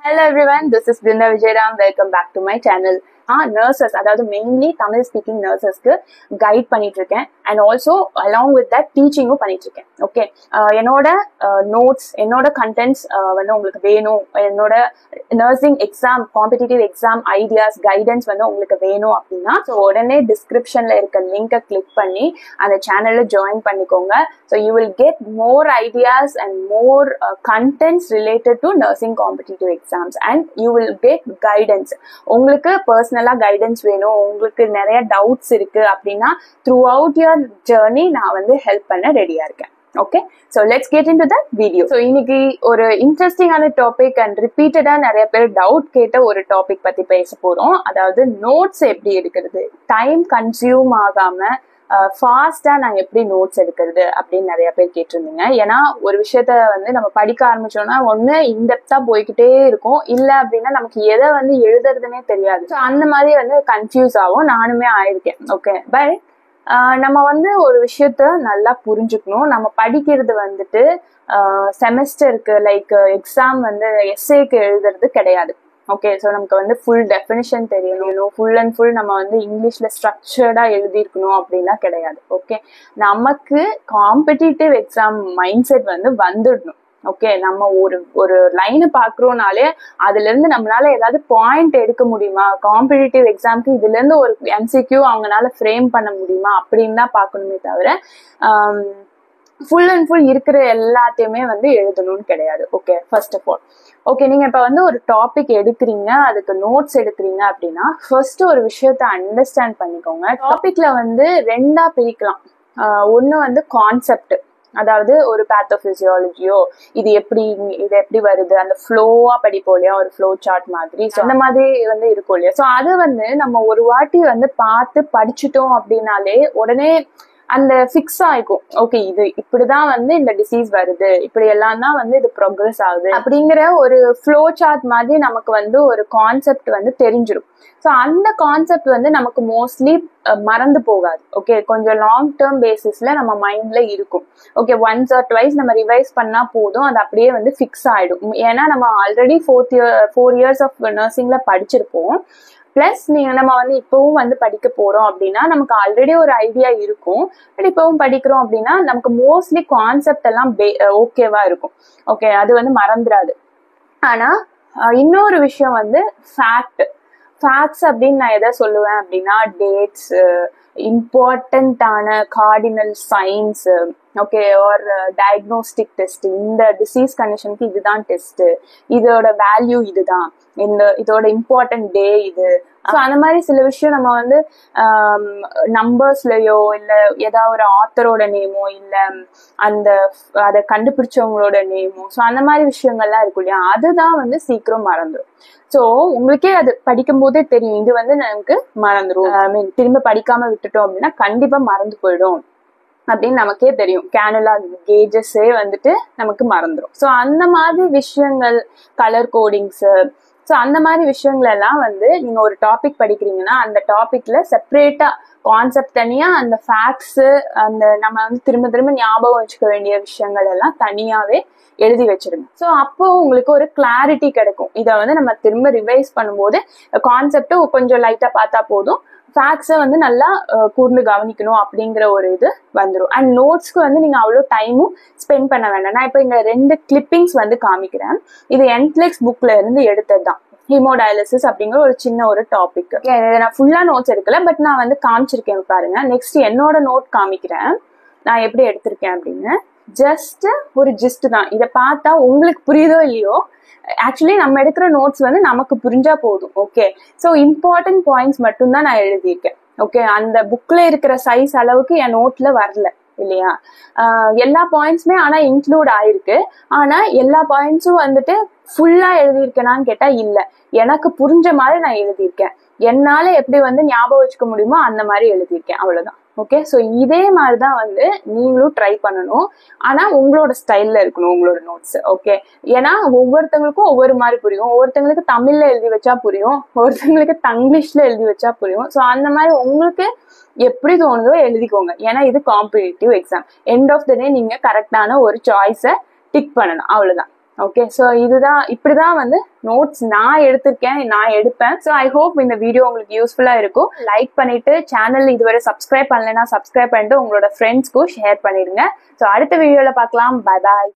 Hello everyone, this is Brinda Vijayram. Welcome back to my channel. Nurses, அதாவது mainly Tamil speaking நர்சஸ்க்கு guide பண்ணிட்டு இருக்கேன் and also along with that டீச்சிங்கும் பண்ணிட்டு இருக்கேன். ஓகே, என்னோட நோட்ஸ், என்னோட கண்டென்ட்ஸ் வந்து உங்களுக்கு வேணும், என்னோட nursing exam, competitive exam ideas, guidance வந்து உங்களுக்கு வேணும் அப்படின்னா ஸோ உடனே டிஸ்கிரிப்ஷன்ல இருக்க லிங்கை கிளிக் பண்ணி அந்த சேனல்ல ஜாயின் பண்ணிக்கோங்க. So you will get more ideas and more contents related to nursing competitive exams and you will get guidance. உங்களுக்கு பர்சனல் கைடன்ஸ் வேணும், உங்களுக்கு நிறைய டவுட்ஸ் இருக்கு அப்படின்னா த்ரூ அவுட் யுவர் ஜர்னி நான் வந்து ஹெல்ப் பண்ண ரெடியா இருக்கேன். Okay, so let's get in to the video. So இன்னைக்கு ஒரு இன்ட்ரெஸ்டிங்கான டாபிக் அண்ட் ரிப்பீட்டடா நிறைய பேர் டவுட் கேட்ட ஒரு டாபிக் பத்தி பேச போறோம். அதாவது நோட்ஸ் எப்படி எடுக்கிறது, டைம் கன்சியூம் ஆகாம ஃபாஸ்டா நான் எப்படி நோட்ஸ் எடுக்கிறது அப்படின்னு நிறைய பேர் கேட்டிருந்தீங்க. ஏன்னா ஒரு விஷயத்த வந்து நம்ம படிக்க ஆரம்பிச்சோம்னா ஒண்ணு இன்டெப்தா போய்கிட்டே இருக்கும், இல்ல அப்படின்னா நமக்கு எதை வந்து எழுதுறதுன்னே தெரியாது. ஸோ அந்த மாதிரி வந்து கன்ஃபியூஸ் ஆகும், நானுமே ஆயிருக்கேன். ஓகே, பட் நம்ம வந்து ஒரு விஷயத்த நல்லா புரிஞ்சுக்கணும். நம்ம படிக்கிறது வந்துட்டு செமஸ்டருக்கு லைக் எக்ஸாம் வந்து எஸ்ஏக்கு எழுதுறது கிடையாது. ஓகே, ஸோ நமக்கு வந்து ஃபுல் டெஃபினிஷன் தெரியணும், ஃபுல் அண்ட் ஃபுல் நம்ம வந்து இங்கிலீஷ்ல ஸ்ட்ரக்சர்டா எழுதியிருக்கணும் அப்படின்லாம் கிடையாது. ஓகே, நமக்கு காம்படிட்டிவ் எக்ஸாம் மைண்ட் செட் வந்து வந்துடணும். ஓகே, நம்ம ஒரு லைனை பாக்குறோம்னாலே அதுல இருந்து நம்மளால ஏதாவது பாயிண்ட் எடுக்க முடியுமா, காம்படிட்டிவ் எக்ஸாம்க்கு இதுல இருந்து ஒரு எம்சிக்யூ அவங்களால ஃப்ரேம் பண்ண முடியுமா அப்படின்னு தான் பாக்கணுமே தவிர ஃபுல் அண்ட் ஃபுல் இருக்கிற எல்லாத்தையுமே வந்து எழுதணும்னு கிடையாது. Okay, first of all okay, நீங்க இப்ப வந்து ஒரு டாபிக் எடுக்கிறீங்க, அதுக்கு நோட்ஸ் எடுக்கிறீங்க அப்படின்னா ஃபர்ஸ்ட் ஒரு விஷயத்த அண்டர்ஸ்டாண்ட் பண்ணிக்கோங்க. டாபிக்ல வந்து ரெண்டா பிரிக்கலாம். ஒண்ணு வந்து கான்செப்ட், அதாவது ஒரு பேத்தோபிசியாலஜியோ இது எப்படி வருது அந்த ஃப்ளோவா படிப்போம் இல்லையா, ஒரு ஃப்ளோ சார்ட் மாதிரி. ஸோ அந்த மாதிரி வந்து இருக்கும் இல்லையா. ஸோ அது வந்து நம்ம ஒரு வாட்டி வந்து பார்த்து படிச்சுட்டோம் அப்படின்னாலே உடனே அந்த ஃபிக்ஸ் ஆயிக்கும். ஓகே, இது இப்படிதான் வந்து இந்த டிசீஸ் வருது, இப்படி எல்லாம் தான் வந்து இது ப்ரோக்ரஸ் ஆகுது அப்படிங்கிற ஒரு ஃப்ளோ சார்ட் மாதிரி நமக்கு வந்து ஒரு கான்செப்ட் வந்து தெரிஞ்சிடும். ஸோ அந்த கான்செப்ட் வந்து நமக்கு மோஸ்ட்லி மறந்து போகாது. ஓகே, கொஞ்சம் லாங் டேர்ம் பேசிஸ்ல நம்ம மைண்ட்ல இருக்கும். ஓகே, ஒன்ஸ் ஆர் ட்வைஸ் நம்ம ரிவைஸ் பண்ணா போதும், அது அப்படியே வந்து ஃபிக்ஸ் ஆயிடும். ஏன்னா நம்ம ஆல்ரெடி 4 years ஆஃப் நர்சிங்ல படிச்சிருப்போம். பிளஸ் நம்ம வந்து இப்பவும் வந்து படிக்க போறோம் அப்படின்னா நமக்கு ஆல்ரெடி ஒரு ஐடியா இருக்கும். பட் இப்பவும் படிக்கிறோம் அப்படின்னா நமக்கு மோஸ்ட்லி கான்செப்ட் எல்லாம் ஓகேவா இருக்கும். ஓகே, அது வந்து மறந்துடாது. ஆனா இன்னொரு விஷயம் வந்து ஃபேக்ட்ஸ் அப்படின்னு நான் எதை சொல்லுவேன் அப்படின்னா டேட்ஸ், இம்பார்ட்டன்டான கார்டினல் சைன்ஸ், ஓகே, ஒரு டயக்னோஸ்டிக் டெஸ்ட், இந்த டிசீஸ் கண்டிஷனுக்கு இதுதான் டெஸ்ட், இதோட வேல்யூ இதுதான், இதோட இம்பார்ட்டன்ட் டே இது. ஸோ அந்த மாதிரி சில விஷயம் நம்ம வந்து நம்பர்ஸ்லயோ இல்ல ஏதாவது ஒரு ஆத்தரோட நேமோ இல்ல அதை கண்டுபிடிச்சவங்களோட நேமோ, ஸோ அந்த மாதிரி விஷயங்கள்லாம் இருக்கும் இல்லையா, அதுதான் வந்து சீக்கிரம் மறந்துடும். ஸோ உங்களுக்கே அது படிக்கும் போதே தெரியும், இது வந்து நமக்கு மறந்துடும். திரும்ப படிக்காம விட்டுட்டோம் அப்படின்னா கண்டிப்பா மறந்து போயிடும் அப்படின்னு நமக்கே தெரியும். கேனுலா கேஜஸே வந்துட்டு நமக்கு மறந்துடும். ஸோ அந்த மாதிரி விஷயங்கள், கலர் கோடிங்ஸ், ஸோ அந்த மாதிரி விஷயங்கள் எல்லாம் வந்து நீங்க ஒரு டாபிக் படிக்கிறீங்கன்னா அந்த டாபிக்ல செப்பரேட்டா கான்செப்ட் தனியா, அந்த ஃபேக்ட்ஸ், அந்த நம்ம வந்து திரும்ப திரும்ப ஞாபகம் வச்சுக்க வேண்டிய விஷயங்கள் எல்லாம் தனியாவே எழுதி வச்சிருங்க. ஸோ அப்போ உங்களுக்கு ஒரு கிளாரிட்டி கிடைக்கும். இதை வந்து நம்ம திரும்ப ரிவைஸ் பண்ணும்போது கான்செப்ட் கொஞ்சம் லைட்டா பார்த்தா போதும், ஃபேக்ட்ஸை வந்து நல்லா கூர்ந்து கவனிக்கணும் அப்படிங்கிற ஒரு இது வந்துடும். அண்ட் நோட்ஸ்க்கு வந்து நீங்க அவ்வளோ டைமும் ஸ்பெண்ட் பண்ண வேண்டாம். நான் இப்போ இங்க 2 கிளிப்பிங்ஸ் வந்து காமிக்கிறேன். இது என்ட்லெக்ஸ் புக்ல இருந்து எடுத்தது தான். ஹீமோடயாலிசிஸ் அப்படிங்கிற ஒரு சின்ன ஒரு டாபிக். நான் ஃபுல்லா நோட்ஸ் எடுக்கல, பட் நான் வந்து காமிச்சிருக்கேன் பாருங்க. நெக்ஸ்ட் என்னோட நோட் காமிக்கிறேன் நான் எப்படி எடுத்திருக்கேன் அப்படின்னு. ஜஸ்ட் ஒரு ஜிஸ்ட் தான். இதை பார்த்தா உங்களுக்கு புரியுதோ இல்லையோ, ஆக்சுவலி நம்ம எடுக்கிற நோட்ஸ் வந்து நமக்கு புரிஞ்சா போதும். ஓகே, ஸோ இம்பார்ட்டன்ட் பாயிண்ட்ஸ் மட்டும் தான் நான் எழுதியிருக்கேன். ஓகே, அந்த புக்ல இருக்கிற சைஸ் அளவுக்கு என் நோட்ல வரல இல்லையா. எல்லா பாயிண்ட்ஸுமே ஆனா இன்க்ளூட் ஆயிருக்கு. ஆனா எல்லா பாயிண்ட்ஸும் வந்துட்டு ஃபுல்லா எழுதியிருக்கேனான்னு கேட்டா இல்ல, எனக்கு புரிஞ்ச மாதிரி நான் எழுதியிருக்கேன். என்னால எப்படி வந்து ஞாபகம் வச்சுக்க முடியுமோ அந்த மாதிரி எழுதியிருக்கேன், அவ்வளவுதான். ஓகே, ஸோ இதே மாதிரிதான் வந்து நீங்களும் ட்ரை பண்ணணும். ஆனா உங்களோட ஸ்டைல்ல இருக்கணும் உங்களோட நோட்ஸ். ஓகே, ஏன்னா ஒவ்வொருத்தவங்களுக்கும் ஒவ்வொரு மாதிரி புரியும். ஒவ்வொருத்தவங்களுக்கு தமிழ்ல எழுதி வச்சா புரியும், ஒவ்வொருத்தவங்களுக்கு தங்கிலீஷ்ல எழுதி வச்சா புரியும். ஸோ அந்த மாதிரி உங்களுக்கு எப்படி தோணுதோ எழுதிக்கோங்க. ஏன்னா இது competitive exam. End of the day நீங்க கரெக்டான ஒரு சாய்ஸை டிக் பண்ணணும், அவ்வளவுதான். ஓகே, ஸோ இதுதான் இப்படிதான் வந்து நோட்ஸ் நான் எடுத்திருக்கேன், நான் எடுப்பேன். ஸோ ஐ ஹோப் இந்த வீடியோ உங்களுக்கு யூஸ்ஃபுல்லா இருக்கும். லைக் பண்ணிட்டு சேனல் இதுவரை சப்ஸ்கிரைப் பண்ணலைன்னா சப்ஸ்கிரைப் பண்ணிட்டு உங்களோட ஃப்ரெண்ட்ஸ்க்கும் ஷேர் பண்ணிடுங்க. ஸோ அடுத்த வீடியோல பார்க்கலாம். Bye bye.